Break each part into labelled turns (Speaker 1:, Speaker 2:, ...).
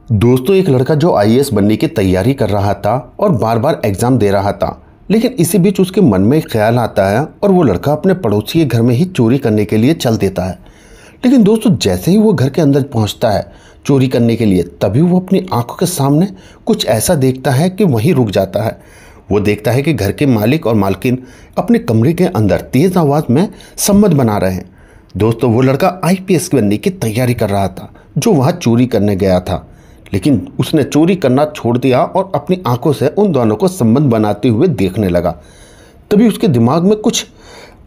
Speaker 1: दोस्तों, एक लड़का जो आईएएस बनने की तैयारी कर रहा था और बार बार एग्जाम दे रहा था, लेकिन इसी बीच उसके मन में एक ख्याल आता है और वो लड़का अपने पड़ोसी के घर में ही चोरी करने के लिए चल देता है। लेकिन दोस्तों, जैसे ही वो घर के अंदर पहुंचता है चोरी करने के लिए, तभी वो अपनी आंखों के सामने कुछ ऐसा देखता है कि वहीं रुक जाता है। वो देखता है कि घर के मालिक और मालकिन अपने कमरे के अंदर तेज आवाज़ में सम्मत बना रहे हैं। दोस्तों, वो लड़का आईपीएस बनने की तैयारी कर रहा था जो वहाँ चोरी करने गया था, लेकिन उसने चोरी करना छोड़ दिया और अपनी आंखों से उन दोनों को संबंध बनाते हुए देखने लगा। तभी उसके दिमाग में कुछ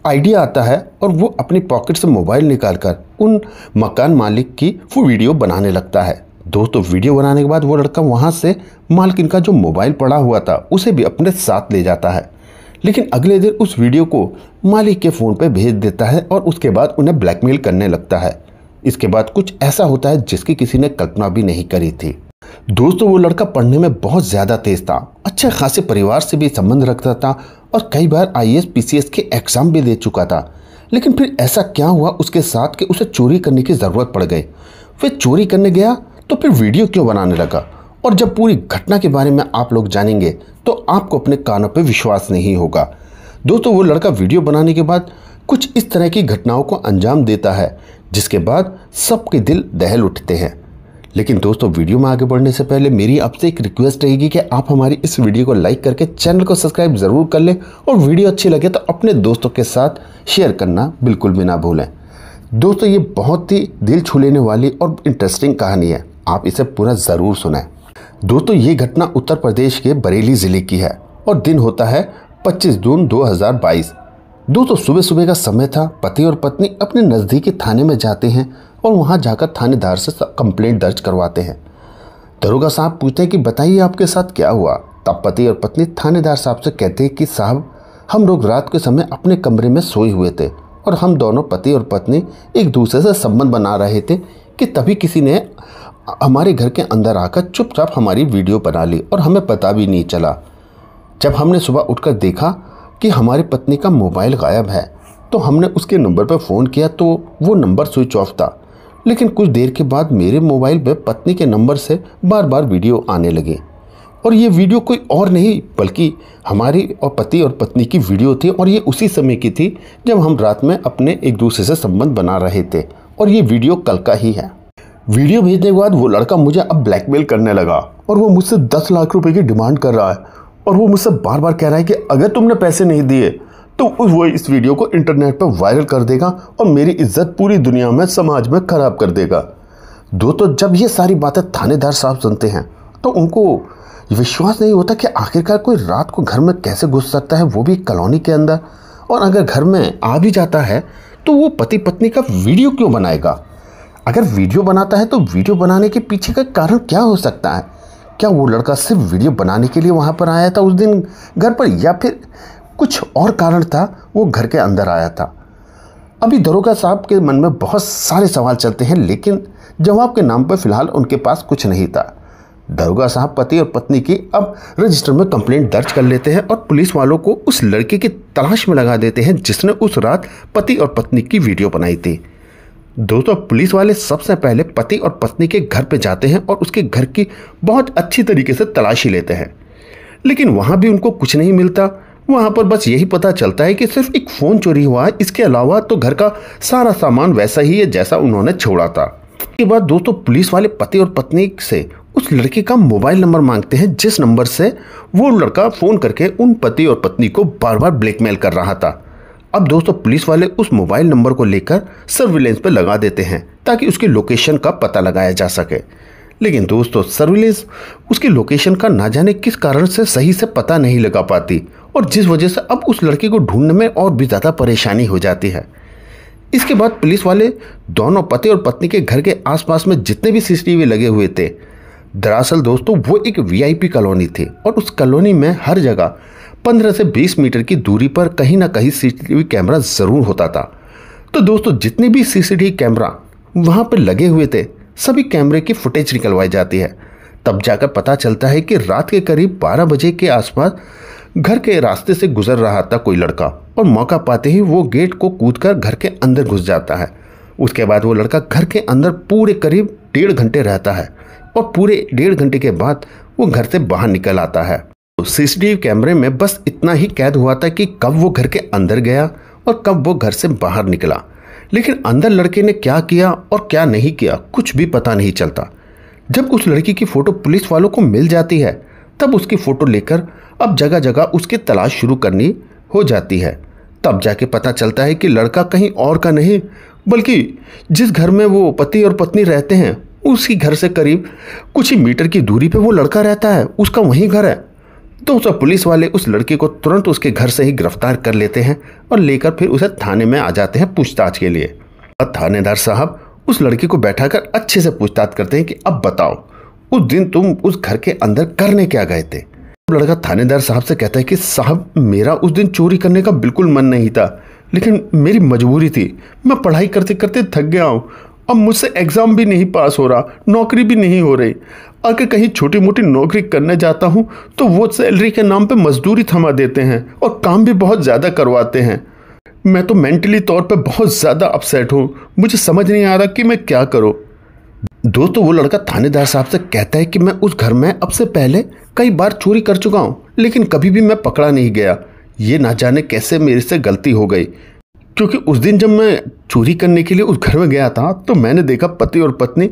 Speaker 1: आइडिया आता है और वो अपनी पॉकेट से मोबाइल निकालकर उन मकान मालिक की वो वीडियो बनाने लगता है। दोस्तों, वीडियो बनाने के बाद वो लड़का वहाँ से मालकिन का जो मोबाइल पड़ा हुआ था उसे भी अपने साथ ले जाता है, लेकिन अगले दिन उस वीडियो को मालिक के फ़ोन पर भेज देता है और उसके बाद उन्हें ब्लैकमेल करने लगता है। इसके बाद कुछ ऐसा होता है जिसकी किसी ने कल्पना भी नहीं करी थी। दोस्तों, वो लड़का पढ़ने में बहुत ज़्यादा तेज था, अच्छे खासे परिवार से भी संबंध रखता था और कई बार आईएएस पीसीएस के एग्ज़ाम भी दे चुका था। लेकिन फिर ऐसा क्या हुआ उसके साथ कि उसे चोरी करने की ज़रूरत पड़ गई। फिर चोरी करने गया तो फिर वीडियो क्यों बनाने लगा, और जब पूरी घटना के बारे में आप लोग जानेंगे तो आपको अपने कानों पर विश्वास नहीं होगा। दोस्तों, वो लड़का वीडियो बनाने के बाद कुछ इस तरह की घटनाओं को अंजाम देता है जिसके बाद सबके दिल दहल उठते हैं। लेकिन दोस्तों, वीडियो में आगे बढ़ने से पहले मेरी आपसे एक रिक्वेस्ट रहेगी कि आप हमारी इस वीडियो को लाइक करके चैनल को सब्सक्राइब ज़रूर कर लें और वीडियो अच्छी लगे तो अपने दोस्तों के साथ शेयर करना बिल्कुल भी ना भूलें। दोस्तों, ये बहुत ही दिल छू लेने वाली और इंटरेस्टिंग कहानी है, आप इसे पूरा ज़रूर सुनें। दोस्तों, ये घटना उत्तर प्रदेश के बरेली ज़िले की है और दिन होता है 25 जून 2022। दोस्तों, सुबह सुबह का समय था। पति और पत्नी अपने नज़दीकी थाने में जाते हैं और वहां जाकर थानेदार से कंप्लेंट दर्ज करवाते हैं। दरोगा साहब पूछते हैं कि बताइए आपके साथ क्या हुआ। तब पति और पत्नी थानेदार साहब से कहते हैं कि साहब, हम लोग रात के समय अपने कमरे में सोए हुए थे और हम दोनों पति और पत्नी एक दूसरे से संबंध बना रहे थे कि तभी किसी ने हमारे घर के अंदर आकर चुपचाप हमारी वीडियो बना ली और हमें पता भी नहीं चला। जब हमने सुबह उठकर देखा कि हमारी पत्नी का मोबाइल गायब है तो हमने उसके नंबर पर फ़ोन किया तो वो नंबर स्विच ऑफ था। लेकिन कुछ देर के बाद मेरे मोबाइल पर पत्नी के नंबर से बार बार वीडियो आने लगे और ये वीडियो कोई और नहीं बल्कि हमारी और पति और पत्नी की वीडियो थी और ये उसी समय की थी जब हम रात में अपने एक दूसरे से संबंध बना रहे थे और ये वीडियो कल का ही है। वीडियो भेजने के बाद वो लड़का मुझे अब ब्लैकमेल करने लगा और वो मुझसे 10 लाख रुपए की डिमांड कर रहा है और वो मुझसे बार बार कह रहा है कि अगर तुमने पैसे नहीं दिए तो वो इस वीडियो को इंटरनेट पर वायरल कर देगा और मेरी इज्जत पूरी दुनिया में समाज में खराब कर देगा। दोस्तों, जब ये सारी बातें थानेदार साहब सुनते हैं तो उनको विश्वास नहीं होता कि आखिरकार कोई रात को घर में कैसे घुस सकता है, वो भी कॉलोनी के अंदर, और अगर घर में आ भी जाता है तो वो पति पत्नी का वीडियो क्यों बनाएगा। अगर वीडियो बनाता है तो वीडियो बनाने के पीछे का कारण क्या हो सकता है। क्या वो लड़का सिर्फ वीडियो बनाने के लिए वहाँ पर आया था उस दिन घर पर, या फिर कुछ और कारण था वो घर के अंदर आया था। अभी दरोगा साहब के मन में बहुत सारे सवाल चलते हैं, लेकिन जवाब के नाम पर फिलहाल उनके पास कुछ नहीं था। दरोगा साहब पति और पत्नी की अब रजिस्टर में कंप्लेंट दर्ज कर लेते हैं और पुलिस वालों को उस लड़के की तलाश में लगा देते हैं जिसने उस रात पति और पत्नी की वीडियो बनाई थी। दोस्तों, पुलिस वाले सबसे पहले पति और पत्नी के घर पे जाते हैं और उसके घर की बहुत अच्छी तरीके से तलाशी लेते हैं, लेकिन वहाँ भी उनको कुछ नहीं मिलता। वहाँ पर बस यही पता चलता है कि सिर्फ एक फ़ोन चोरी हुआ है, इसके अलावा तो घर का सारा सामान वैसा ही है जैसा उन्होंने छोड़ा था। इसके बाद दोस्तों, पुलिस वाले पति और पत्नी से उस लड़के का मोबाइल नंबर मांगते हैं जिस नंबर से वो लड़का फ़ोन करके उन पति और पत्नी को बार बार ब्लैकमेल कर रहा था। अब दोस्तों, पुलिस वाले उस मोबाइल नंबर को लेकर सर्विलेंस पर लगा देते हैं ताकि उसकी लोकेशन का पता लगाया जा सके। लेकिन दोस्तों, सर्विलेंस उसकी लोकेशन का ना जाने किस कारण से सही से पता नहीं लगा पाती और जिस वजह से अब उस लड़के को ढूंढने में और भी ज़्यादा परेशानी हो जाती है। इसके बाद पुलिस वाले दोनों पति और पत्नी के घर के आसपास में जितने भी सीसीटीवी लगे हुए थे, दरअसल दोस्तों वो एक वीआईपी कॉलोनी थी और उस कॉलोनी में हर जगह 15 से 20 मीटर की दूरी पर कहीं ना कहीं सीसीटीवी कैमरा ज़रूर होता था। तो दोस्तों, जितने भी सीसीटीवी कैमरा वहाँ पर लगे हुए थे सभी कैमरे की फुटेज निकलवाई जाती है। तब जाकर पता चलता है कि रात के करीब 12 बजे के आसपास घर के रास्ते से गुजर रहा था कोई लड़का और मौका पाते ही वो गेट को कूदकर घर के अंदर घुस जाता है। उसके बाद वो लड़का घर के अंदर पूरे करीब 1.5 घंटे रहता है। और पूरे 1.5 घंटे के बाद वो घर से बाहर निकल आता है। तो सीसीटीवी कैमरे में बस इतना ही कैद हुआ था कि कब वो घर के अंदर गया और कब वो घर से बाहर निकला, लेकिन अंदर लड़के ने क्या किया और क्या नहीं किया कुछ भी पता नहीं चलता। जब उस लड़की की फ़ोटो पुलिस वालों को मिल जाती है तब उसकी फ़ोटो लेकर अब जगह जगह उसकी तलाश शुरू करनी हो जाती है। तब जाके पता चलता है कि लड़का कहीं और का नहीं बल्कि जिस घर में वो पति और पत्नी रहते हैं उसी घर से करीब कुछ ही मीटर की दूरी पे वो लड़का रहता है, उसका वही घर है। तो सब पुलिस वाले उस लड़के को तुरंत उसके घर से ही गिरफ्तार कर लेते हैं और लेकर फिर उसे थाने में आ जाते हैं पूछताछ के लिए। अब थानेदार साहब उस लड़की को बैठाकर अच्छे से पूछताछ करते हैं कि अब बताओ उस दिन तुम उस घर के अंदर करने क्या गए थे। लड़का थानेदार साहब से कहता है कि साहब मेरा उस दिन चोरी करने का बिल्कुल मन नहीं था, लेकिन मेरी मजबूरी थी, मैं पढ़ाई करते करते थक गया हूँ, अब मुझसे एग्ज़ाम भी नहीं पास हो रहा, नौकरी भी नहीं हो रही। अगर कहीं छोटी मोटी नौकरी करने जाता हूँ तो वो सैलरी के नाम पे मजदूरी थमा देते हैं और काम भी बहुत ज़्यादा करवाते हैं। मैं तो मेंटली तौर पे बहुत ज़्यादा अपसेट हूँ, मुझे समझ नहीं आ रहा कि मैं क्या करूँ। दोस्तों वो लड़का थानेदार साहब से कहता है कि मैं उस घर में अब से पहले कई बार चोरी कर चुका हूँ, लेकिन कभी भी मैं पकड़ा नहीं गया। ये ना जाने कैसे मेरे से गलती हो गई, क्योंकि उस दिन जब मैं चोरी करने के लिए उस घर में गया था तो मैंने देखा पति और पत्नी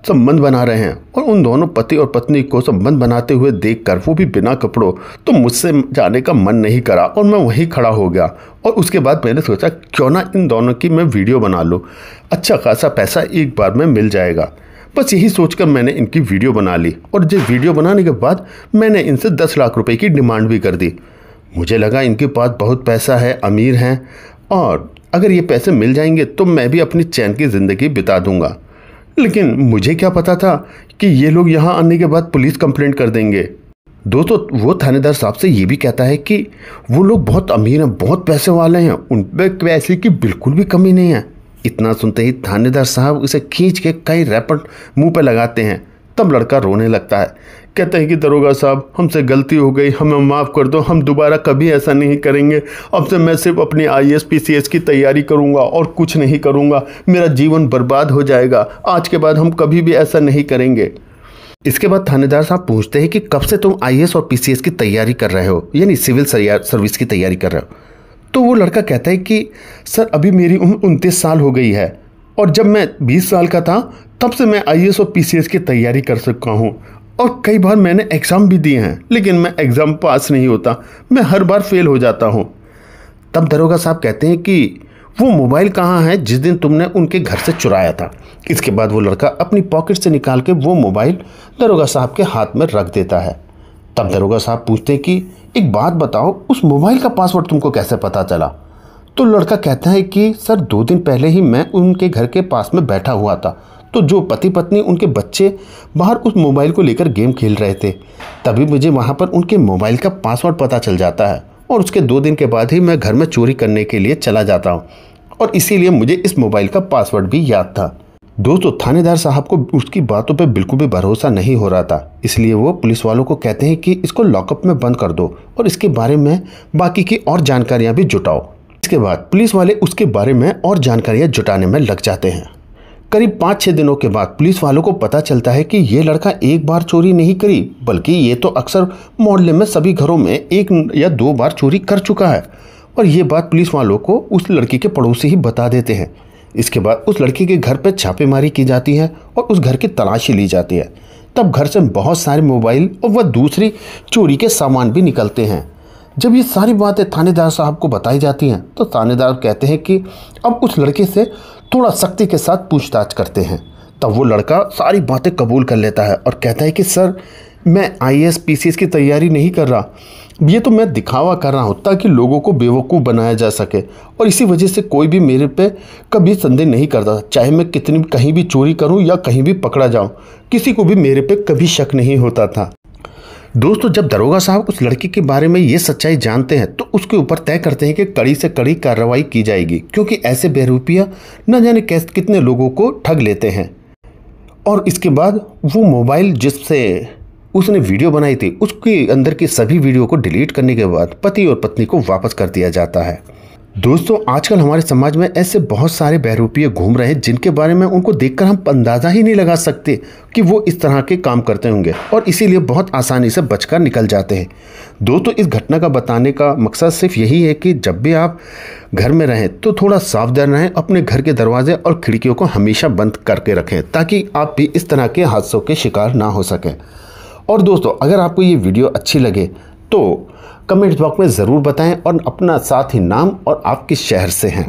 Speaker 1: संबंध बना रहे हैं और उन दोनों पति और पत्नी को संबंध बनाते हुए देखकर वो भी बिना कपड़ों, तो मुझसे जाने का मन नहीं करा और मैं वहीं खड़ा हो गया। और उसके बाद मैंने सोचा क्यों ना इन दोनों की मैं वीडियो बना लूँ, अच्छा खासा पैसा एक बार में मिल जाएगा। बस यही सोचकर मैंने इनकी वीडियो बना ली और जिस वीडियो बनाने के बाद मैंने इनसे 10 लाख रुपए की डिमांड भी कर दी। मुझे लगा इनके पास बहुत पैसा है, अमीर हैं और अगर ये पैसे मिल जाएंगे तो मैं भी अपनी चैन की ज़िंदगी बिता दूंगा। लेकिन मुझे क्या पता था कि ये लोग यहाँ आने के बाद पुलिस कंप्लेंट कर देंगे। दोस्तों वो थानेदार साहब से ये भी कहता है कि वो लोग बहुत अमीर हैं, बहुत पैसे वाले हैं, उन पर पैसे की बिल्कुल भी कमी नहीं है। इतना सुनते ही थानेदार साहब उसे खींच के कई रैपट मुंह पे लगाते हैं। तब लड़का रोने लगता है, कहता है कि दरोगा साहब हमसे गलती हो गई, हमें माफ़ कर दो, हम दोबारा कभी ऐसा नहीं करेंगे। अब से मैं सिर्फ अपनी IAS PCS की तैयारी करूंगा और कुछ नहीं करूंगा, मेरा जीवन बर्बाद हो जाएगा, आज के बाद हम कभी भी ऐसा नहीं करेंगे। इसके बाद थानेदार साहब पूछते हैं कि कब से तुम IAS और PCS की तैयारी कर रहे हो, यानी सिविल सर्विस की तैयारी कर रहे हो। तो वो लड़का कहता है कि सर अभी मेरी उम्र 29 साल हो गई है और जब मैं 20 साल का था तब से मैं IAS और PCS की तैयारी कर सका हूँ और कई बार मैंने एग्ज़ाम भी दिए हैं, लेकिन मैं एग्ज़ाम पास नहीं होता, मैं हर बार फेल हो जाता हूँ। तब दरोगा साहब कहते हैं कि वो मोबाइल कहाँ है जिस दिन तुमने उनके घर से चुराया था। इसके बाद वो लड़का अपनी पॉकेट से निकाल के वो मोबाइल दरोगा साहब के हाथ में रख देता है। तब दरोगा साहब पूछते हैं कि एक बात बताओ, उस मोबाइल का पासवर्ड तुमको कैसे पता चला। तो लड़का कहता है कि सर 2 दिन पहले ही मैं उनके घर के पास में बैठा हुआ था, तो जो पति पत्नी उनके बच्चे बाहर उस मोबाइल को लेकर गेम खेल रहे थे, तभी मुझे वहाँ पर उनके मोबाइल का पासवर्ड पता चल जाता है और उसके 2 दिन के बाद ही मैं घर में चोरी करने के लिए चला जाता हूँ और इसीलिए मुझे इस मोबाइल का पासवर्ड भी याद था। दोस्तों थानेदार साहब को उसकी बातों पे बिल्कुल भी भरोसा नहीं हो रहा था, इसलिए वो पुलिस वालों को कहते हैं कि इसको लॉकअप में बंद कर दो और इसके बारे में बाकी की और जानकारियां भी जुटाओ। इसके बाद पुलिस वाले उसके बारे में और जानकारियां जुटाने में लग जाते हैं। करीब 5-6 दिनों के बाद पुलिस वालों को पता चलता है कि ये लड़का एक बार चोरी नहीं करी, बल्कि ये तो अक्सर मोहल्ले में सभी घरों में 1 या 2 बार चोरी कर चुका है। और ये बात पुलिस वालों को उस लड़की के पड़ोसी ही बता देते हैं। इसके बाद उस लड़की के घर पर छापेमारी की जाती है और उस घर की तलाशी ली जाती है। तब घर से बहुत सारे मोबाइल और वह दूसरी चोरी के सामान भी निकलते हैं। जब ये सारी बातें थानेदार साहब को बताई जाती हैं तो थानेदार कहते हैं कि अब उस लड़के से थोड़ा सख्ती के साथ पूछताछ करते हैं। तब वो लड़का सारी बातें कबूल कर लेता है और कहता है कि सर मैं IAS PCS की तैयारी नहीं कर रहा, ये तो मैं दिखावा कर रहा हूँ ताकि लोगों को बेवकूफ़ बनाया जा सके, और इसी वजह से कोई भी मेरे पे कभी संदेह नहीं करता, चाहे मैं कितनी कहीं भी चोरी करूँ या कहीं भी पकड़ा जाऊँ, किसी को भी मेरे पे कभी शक नहीं होता था। दोस्तों जब दरोगा साहब उस लड़की के बारे में ये सच्चाई जानते हैं तो उसके ऊपर तय करते हैं कि कड़ी से कड़ी कार्रवाई की जाएगी, क्योंकि ऐसे बेरूपिया न जाने कैसे कितने लोगों को ठग लेते हैं। और इसके बाद वो मोबाइल जिससे उसने वीडियो बनाई थी उसके अंदर की सभी वीडियो को डिलीट करने के बाद पति और पत्नी को वापस कर दिया जाता है। दोस्तों, आजकल हमारे समाज में ऐसे बहुत सारे बहरूपिये घूम रहे हैं जिनके बारे में उनको देखकर हम अंदाज़ा ही नहीं लगा सकते कि वो इस तरह के काम करते होंगे और इसीलिए बहुत आसानी से बचकर निकल जाते हैं। दोस्तों, इस घटना का बताने का मकसद सिर्फ यही है कि जब भी आप घर में रहें तो थोड़ा सावधान रहें, अपने घर के दरवाजे और खिड़कियों को हमेशा बंद करके रखें ताकि आप भी इस तरह के हादसों के शिकार ना हो सकें। और दोस्तों, अगर आपको ये वीडियो अच्छी लगे तो कमेंट बॉक्स में ज़रूर बताएं और अपना साथ ही नाम और आप किस शहर से हैं।